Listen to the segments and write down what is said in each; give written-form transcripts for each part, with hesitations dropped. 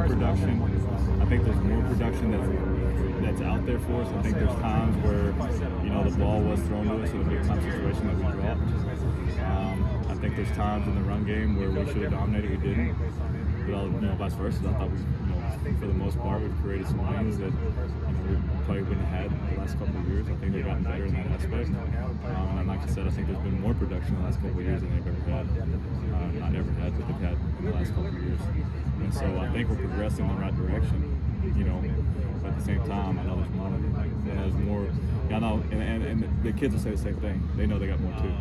production. I think there's more production that's out there for us. I think there's times where, the ball was thrown to us in a big time situation that we dropped. I think there's times in the run game where we should have dominated, we didn't. But vice versa. I thought we, for the most part, we've created some lanes that we probably wouldn't have had the last couple of years. I think they've gotten better in that aspect. And like I said, I think there's been more production in the last couple of years than they've ever had. Not ever had, but they've had in the last couple of years. And so I think we're progressing in the right direction. But at the same time, I know there's more. There's more. I know, and the kids will say the same thing. They know they got more too.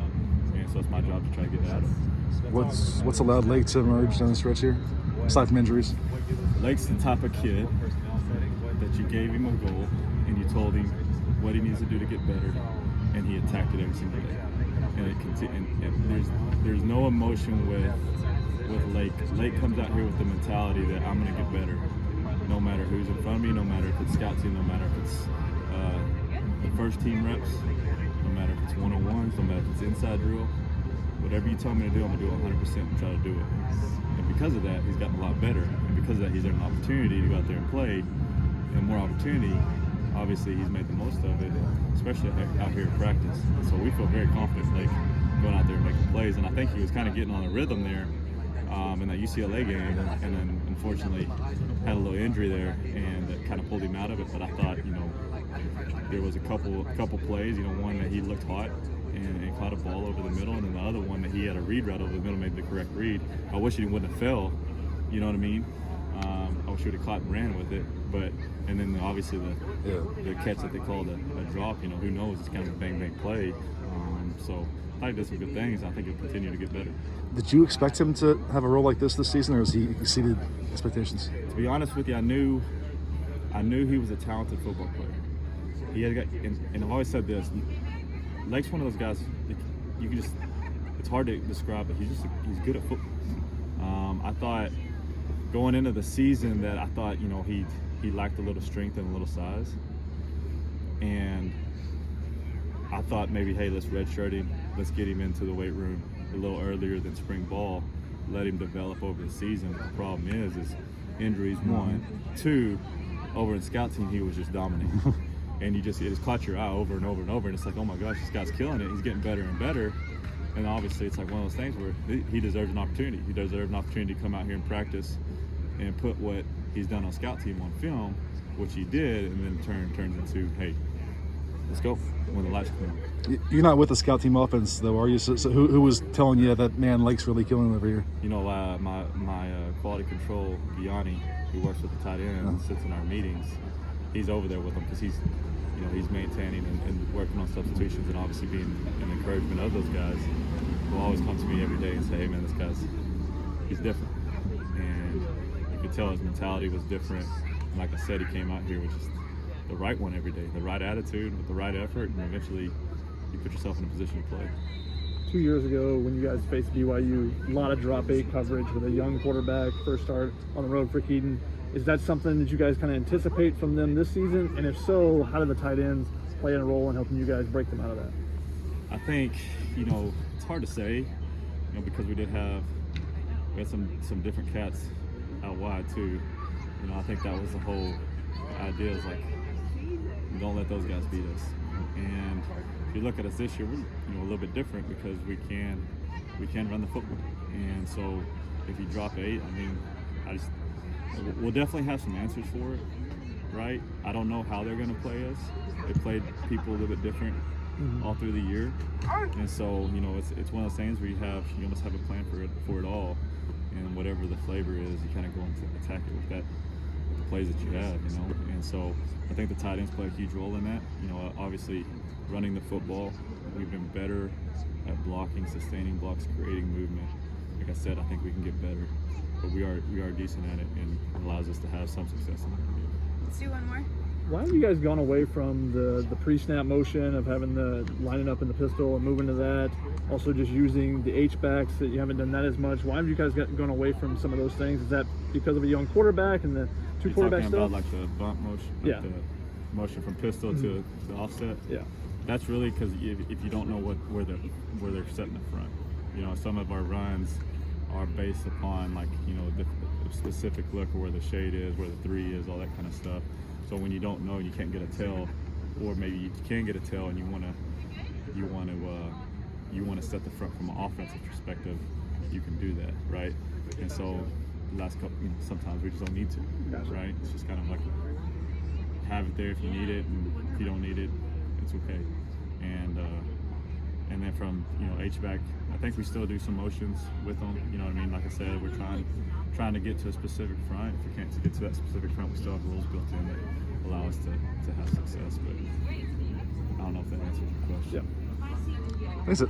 And so it's my job to try to get that out of them. What's allowed Lake to emerge down the stretch here, aside from injuries? Lake's the type of kid that you gave him a goal and you told him what he needs to do to get better, and he attacked it every single day. And there's no emotion with Lake. Lake comes out here with the mentality that I'm going to get better, no matter who's in front of me, no matter if it's scout team, no matter if it's the first team reps, no matter if it's one-on-ones, no matter if it's inside drill. Whatever you tell me to do, I'm going to do it 100% and try to do it. And because of that, he's gotten a lot better. And because of that, he's earned an opportunity to go out there and play. And more opportunity, obviously, he's made the most of it, especially out here in practice. And so we feel very confident, like, going out there and making plays. And I think he was kind of getting on a rhythm there in that UCLA game. And then, unfortunately, had a little injury there, and that kind of pulled him out of it. But I thought, there was a couple plays, one that he looked hot and caught a ball over the middle, and then the other one that he had a read right over the middle, made the correct read. I wish he wouldn't have fell, you know what I mean? I wish he would have caught and ran with it, and then obviously the catch that they called a drop, who knows, it's kind of a bang play. So I thought he did some good things. I think he'll continue to get better. Did you expect him to have a role like this season, or has he exceeded expectations? To be honest with you, I knew he was a talented football player. He had and I've always said this, Lake's one of those guys, you can just, it's hard to describe, but he's good at football. I thought going into the season that he lacked a little strength and a little size. And I thought maybe, hey, let's redshirt him, let's get him into the weight room a little earlier than spring ball, let him develop over the season. But the problem is injuries, one. Two, over in scout team, he was just dominating. And it just caught your eye over and over and over, and it's like, oh my gosh, this guy's killing it. He's getting better and better. And obviously it's like one of those things where he deserves an opportunity. He deserves an opportunity to come out here and practice and put what he's done on scout team on film, which he did, and then turns into, hey, let's go when the lights come on. You're not with the scout team offense, though, are you? So who was telling you that, man, Lake's really killing it over here? My quality control, Gianni, who works with the tight end and sits in our meetings, he's over there with them because he's maintaining and working on substitutions, and obviously being an encouragement of those guys who always come to me every day and say, hey man, he's different. And you could tell his mentality was different. And like I said, he came out here with just the right one every day, the right attitude with the right effort, and eventually you put yourself in a position to play. 2 years ago when you guys faced BYU, a lot of drop 8 coverage with a young quarterback, first start on the road for Keaton. Is that something that you guys kind of anticipate from them this season? And if so, how do the tight ends play a role in helping you guys break them out of that? I think, it's hard to say, because we had some different cats out wide too. I think that was the whole idea, is like, don't let those guys beat us. And if you look at us this year, we're a little bit different because we can run the football. And so if you drop 8, we'll definitely have some answers for it, right? I don't know how they're going to play us. They played people a little bit different all through the year, and so it's one of those things where you almost have a plan for it all, and whatever the flavor is, you kind of go into attack it with the plays that you have, And so I think the tight ends play a huge role in that. Obviously running the football, we've been better at blocking, sustaining blocks, creating movement. Like I said, I think we can get better. But we are decent at it, and it allows us to have some success in it. Let's do one more. Why have you guys gone away from the pre-snap motion of having the lining up in the pistol and moving to that? Also just using the H-backs, that you haven't done that as much. Why have you guys gone away from some of those things? Is that because of a young quarterback and the quarterback stuff? About like the bump motion, like the motion from pistol to offset? Yeah. That's really because if you don't know where they're setting the front. Some of our runs are based upon, like, specific look, or where the shade is, where the 3 is, all that kind of stuff. So when you don't know and you can't get a tell, or maybe you can get a tell and you want to set the front from an offensive perspective, you can do that, right? And so last couple, sometimes we just don't need to, right? It's just kind of like have it there if you need it, and if you don't need it, it's okay. And then from HVAC, I think we still do some motions with them. You know what I mean? Like I said, we're trying to get to a specific front. If we can't get to that specific front, we still have rules built in that allow us to have success. But I don't know if that answers your question. Yeah. Thanks.